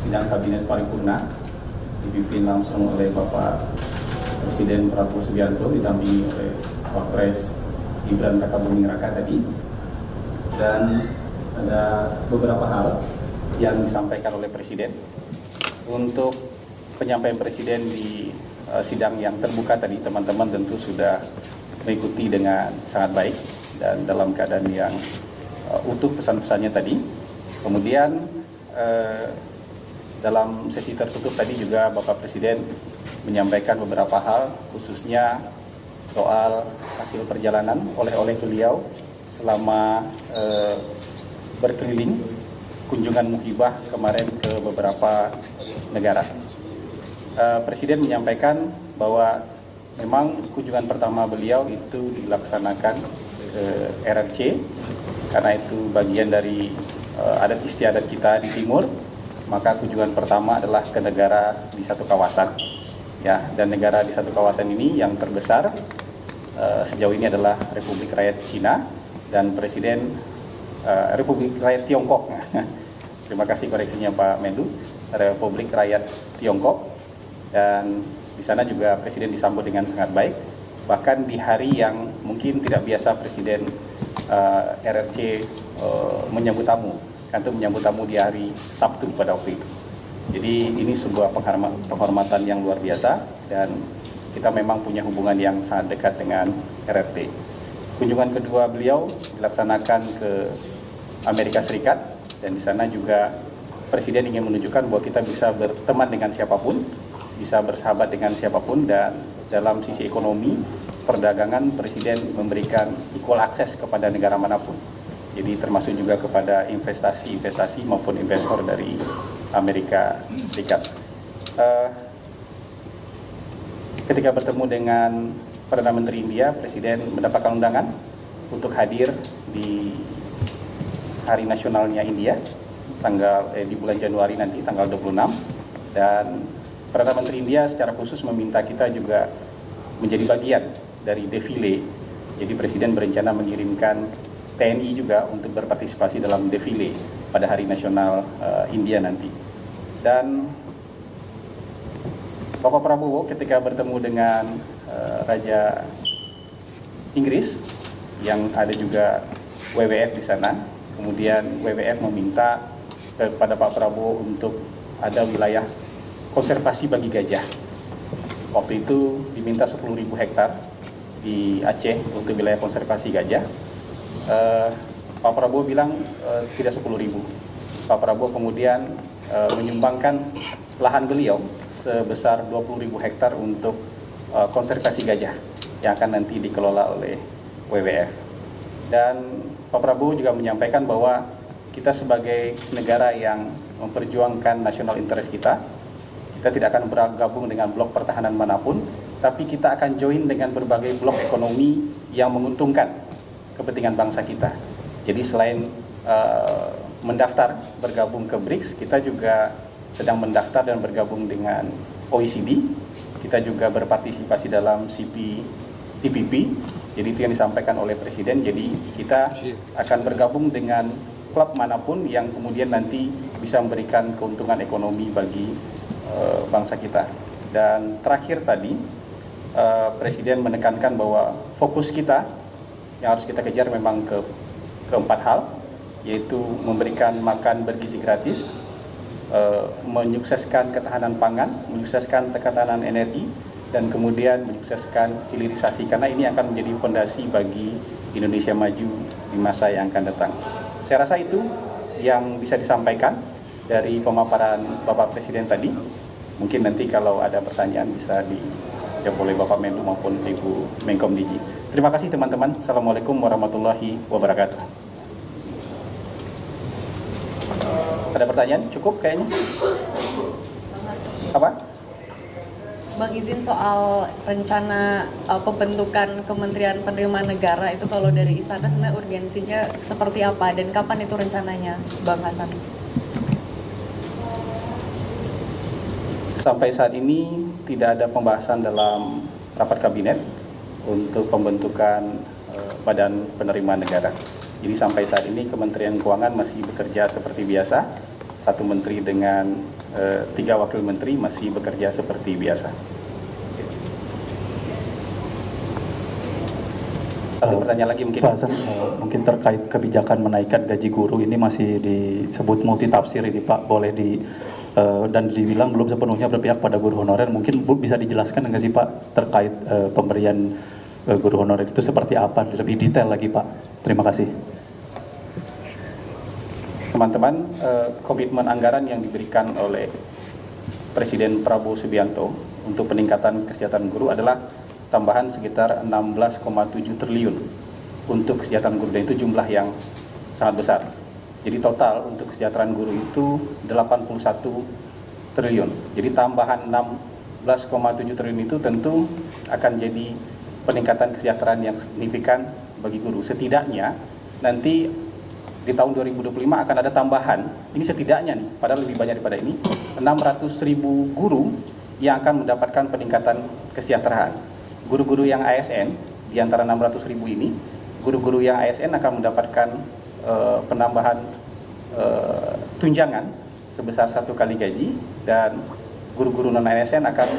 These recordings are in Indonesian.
sidang kabinet paripurna dipimpin langsung oleh Bapak Presiden Prabowo Subianto didampingi oleh Wapres Gibran Rakabuming Raka tadi, dan ada beberapa hal yang disampaikan oleh Presiden. Untuk penyampaian Presiden di sidang yang terbuka tadi, teman-teman tentu sudah mengikuti dengan sangat baik dan dalam keadaan yang utuh pesan-pesannya tadi. Kemudian dalam sesi tertutup tadi juga Bapak Presiden menyampaikan beberapa hal, khususnya soal hasil perjalanan oleh beliau selama berkeliling kunjungan muhibah kemarin ke beberapa negara. Presiden menyampaikan bahwa memang kunjungan pertama beliau itu dilaksanakan ke RRC karena itu bagian dari adat istiadat kita di timur. Maka kunjungan pertama adalah ke negara di satu kawasan, ya, dan negara di satu kawasan ini yang terbesar sejauh ini adalah Republik Rakyat Cina dan Presiden Republik Rakyat Tiongkok. Terima kasih koreksinya Pak Menlu, Republik Rakyat Tiongkok, dan di sana juga Presiden disambut dengan sangat baik. Bahkan di hari yang mungkin tidak biasa Presiden RRC menyambut tamu, kantor menyambut tamu di hari Sabtu pada waktu itu. Jadi ini sebuah penghormatan yang luar biasa dan kita memang punya hubungan yang sangat dekat dengan RRT. Kunjungan kedua beliau dilaksanakan ke Amerika Serikat dan di sana juga Presiden ingin menunjukkan bahwa kita bisa berteman dengan siapapun, bisa bersahabat dengan siapapun, dan dalam sisi ekonomi, perdagangan, Presiden memberikan equal access kepada negara manapun. Jadi termasuk juga kepada investasi maupun investor dari Amerika Serikat. Ketika bertemu dengan Perdana Menteri India, Presiden mendapatkan undangan untuk hadir di Hari Nasionalnya India di bulan Januari nanti, tanggal 26. Dan Perdana Menteri India secara khusus meminta kita juga menjadi bagian dari defile. Jadi Presiden berencana mengirimkan TNI juga untuk berpartisipasi dalam defile pada Hari Nasional India nanti. Dan Bapak Prabowo ketika bertemu dengan Raja Inggris yang ada juga WWF di sana, kemudian WWF meminta kepada Pak Prabowo untuk ada wilayah konservasi bagi gajah. Waktu itu diminta 10.000 hektar di Aceh untuk wilayah konservasi gajah. Pak Prabowo bilang tidak 10.000. Pak Prabowo kemudian menyumbangkan lahan beliau sebesar 20.000 hektar untuk konservasi gajah yang akan nanti dikelola oleh WWF. Dan Pak Prabowo juga menyampaikan bahwa kita sebagai negara yang memperjuangkan national interest kita tidak akan bergabung dengan blok pertahanan manapun, tapi kita akan join dengan berbagai blok ekonomi yang menguntungkan kepentingan bangsa kita. Jadi selain mendaftar bergabung ke BRICS, kita juga sedang mendaftar dan bergabung dengan OECD. Kita juga berpartisipasi dalam CPTPP. Jadi itu yang disampaikan oleh Presiden. Jadi kita akan bergabung dengan klub manapun yang kemudian nanti bisa memberikan keuntungan ekonomi bagi bangsa kita. Dan terakhir tadi Presiden menekankan bahwa fokus kita yang harus kita kejar memang keempat hal, yaitu memberikan makan bergizi gratis, menyukseskan ketahanan pangan, menyukseskan ketahanan energi, dan kemudian menyukseskan hilirisasi, karena ini akan menjadi fondasi bagi Indonesia maju di masa yang akan datang. Saya rasa itu yang bisa disampaikan dari pemaparan Bapak Presiden tadi. Mungkin nanti kalau ada pertanyaan bisa dijawab oleh Bapak Menlu maupun Ibu Menkom Digi. Terima kasih teman-teman. Assalamualaikum warahmatullahi wabarakatuh. Ada pertanyaan? Cukup kayaknya? Apa? Bang, izin soal rencana pembentukan Kementerian Penerimaan Negara itu kalau dari Istana sebenarnya urgensinya seperti apa dan kapan itu rencananya, Bang Hasan? Sampai saat ini tidak ada pembahasan dalam rapat kabinet untuk pembentukan Badan Penerimaan Negara. Jadi sampai saat ini Kementerian Keuangan masih bekerja seperti biasa, satu menteri dengan 3 wakil menteri masih bekerja seperti biasa. Satu pertanyaan lagi mungkin. Pak Hasan, mungkin terkait kebijakan menaikkan gaji guru ini masih disebut multitafsir ini Pak, boleh dan dibilang belum sepenuhnya berpihak pada guru honorer. Mungkin bisa dijelaskan nggak sih Pak terkait pemberian guru honorer itu seperti apa, lebih detail lagi Pak. Terima kasih. Teman-teman, komitmen anggaran yang diberikan oleh Presiden Prabowo Subianto untuk peningkatan kesejahteraan guru adalah tambahan sekitar 16,7 triliun untuk kesejahteraan guru, dan itu jumlah yang sangat besar. Jadi total untuk kesejahteraan guru itu 81 triliun. Jadi tambahan 16,7 triliun itu tentu akan jadi peningkatan kesejahteraan yang signifikan bagi guru. Setidaknya nanti di tahun 2025 akan ada tambahan, ini setidaknya nih, padahal lebih banyak daripada ini, 600.000 guru yang akan mendapatkan peningkatan kesejahteraan. Guru-guru yang ASN, di antara 600.000 ini, guru-guru yang ASN akan mendapatkan penambahan tunjangan sebesar 1 kali gaji, dan guru-guru non-ASN akan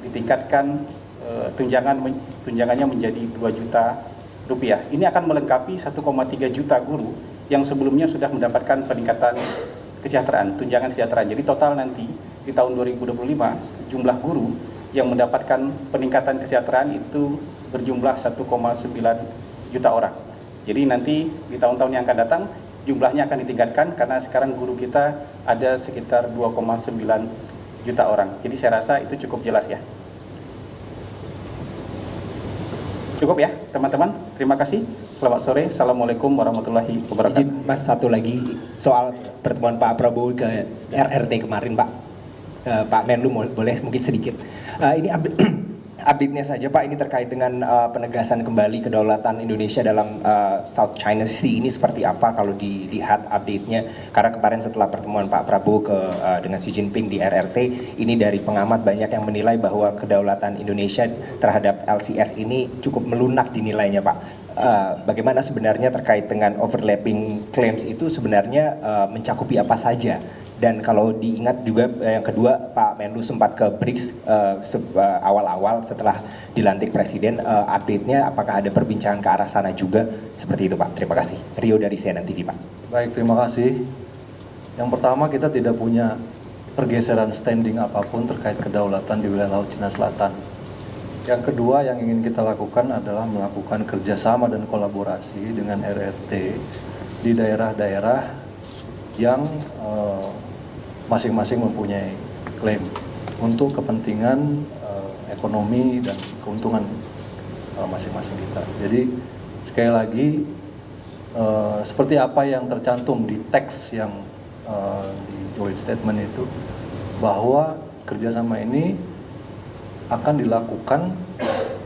ditingkatkan tunjangannya menjadi 2 juta rupiah. Ini akan melengkapi 1,3 juta guru yang sebelumnya sudah mendapatkan peningkatan kesejahteraan, tunjangan kesejahteraan. Jadi total nanti di tahun 2025 jumlah guru yang mendapatkan peningkatan kesejahteraan itu berjumlah 1,9 juta orang. Jadi nanti di tahun-tahun yang akan datang jumlahnya akan ditingkatkan karena sekarang guru kita ada sekitar 2,9 juta orang. Jadi saya rasa itu cukup jelas ya. Cukup ya teman-teman, terima kasih. Selamat sore, Assalamualaikum warahmatullahi wabarakatuh. Izin Mas, satu lagi soal pertemuan Pak Prabowo ke RRT kemarin Pak. Pak Menlu boleh mungkin sedikit. Ini update-nya saja Pak, ini terkait dengan penegasan kembali kedaulatan Indonesia dalam South China Sea ini seperti apa kalau dilihat update-nya. Karena kemarin setelah pertemuan Pak Prabowo dengan Xi Jinping di RRT, ini dari pengamat banyak yang menilai bahwa kedaulatan Indonesia terhadap LCS ini cukup melunak dinilainya Pak. Bagaimana sebenarnya terkait dengan overlapping claims itu sebenarnya mencakupi apa saja? Dan kalau diingat juga yang kedua, Pak Menlu sempat ke BRICS awal-awal setelah dilantik Presiden, update-nya apakah ada perbincangan ke arah sana juga? Seperti itu Pak, terima kasih. Rio dari CNN TV Pak. Baik, terima kasih. Yang pertama, kita tidak punya pergeseran standing apapun terkait kedaulatan di wilayah Laut Cina Selatan. Yang kedua yang ingin kita lakukan adalah melakukan kerjasama dan kolaborasi dengan RRT di daerah-daerah yang masing-masing mempunyai klaim untuk kepentingan ekonomi dan keuntungan masing-masing kita. Jadi sekali lagi seperti apa yang tercantum di teks yang di joint statement itu, bahwa kerjasama ini akan dilakukan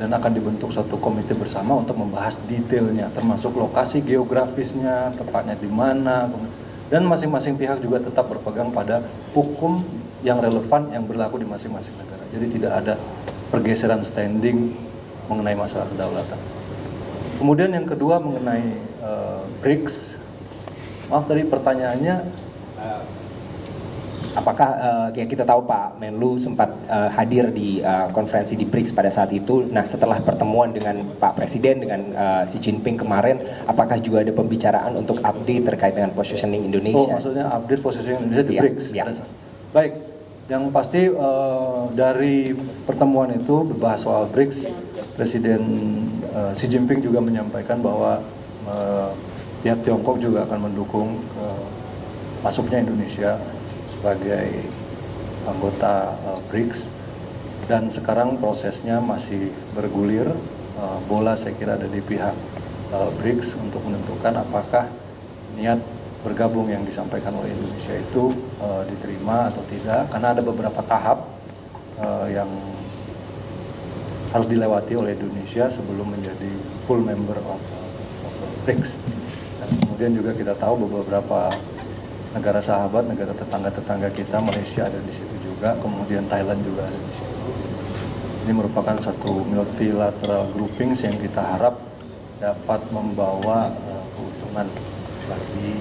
dan akan dibentuk suatu komite bersama untuk membahas detailnya, termasuk lokasi geografisnya, tepatnya di mana. Dan masing-masing pihak juga tetap berpegang pada hukum yang relevan yang berlaku di masing-masing negara. Jadi tidak ada pergeseran standing mengenai masalah kedaulatan. Kemudian yang kedua mengenai BRICS. Maaf tadi pertanyaannya. Apakah ya kita tahu Pak Menlu sempat hadir di konferensi di BRICS pada saat itu. Nah setelah pertemuan dengan Pak Presiden dengan Xi Jinping kemarin, apakah juga ada pembicaraan untuk update terkait dengan positioning Indonesia? Oh, maksudnya update positioning Indonesia di BRICS. Ya. Baik, yang pasti dari pertemuan itu berbahas soal BRICS, Presiden Xi Jinping juga menyampaikan bahwa pihak Tiongkok juga akan mendukung masuknya Indonesia sebagai anggota BRICS, dan sekarang prosesnya masih bergulir. Bola saya kira ada di pihak BRICS untuk menentukan apakah niat bergabung yang disampaikan oleh Indonesia itu diterima atau tidak, karena ada beberapa tahap yang harus dilewati oleh Indonesia sebelum menjadi full member of BRICS. Dan kemudian juga kita tahu beberapa negara sahabat, negara tetangga-tetangga kita, Malaysia ada di situ juga, kemudian Thailand juga ada di situ. Ini merupakan satu multilateral groupings yang kita harap dapat membawa keuntungan bagi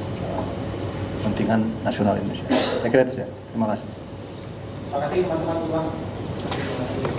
kepentingan nasional Indonesia. Saya kira itu saja. Terima kasih. Terima kasih teman-teman semua. Terima kasih.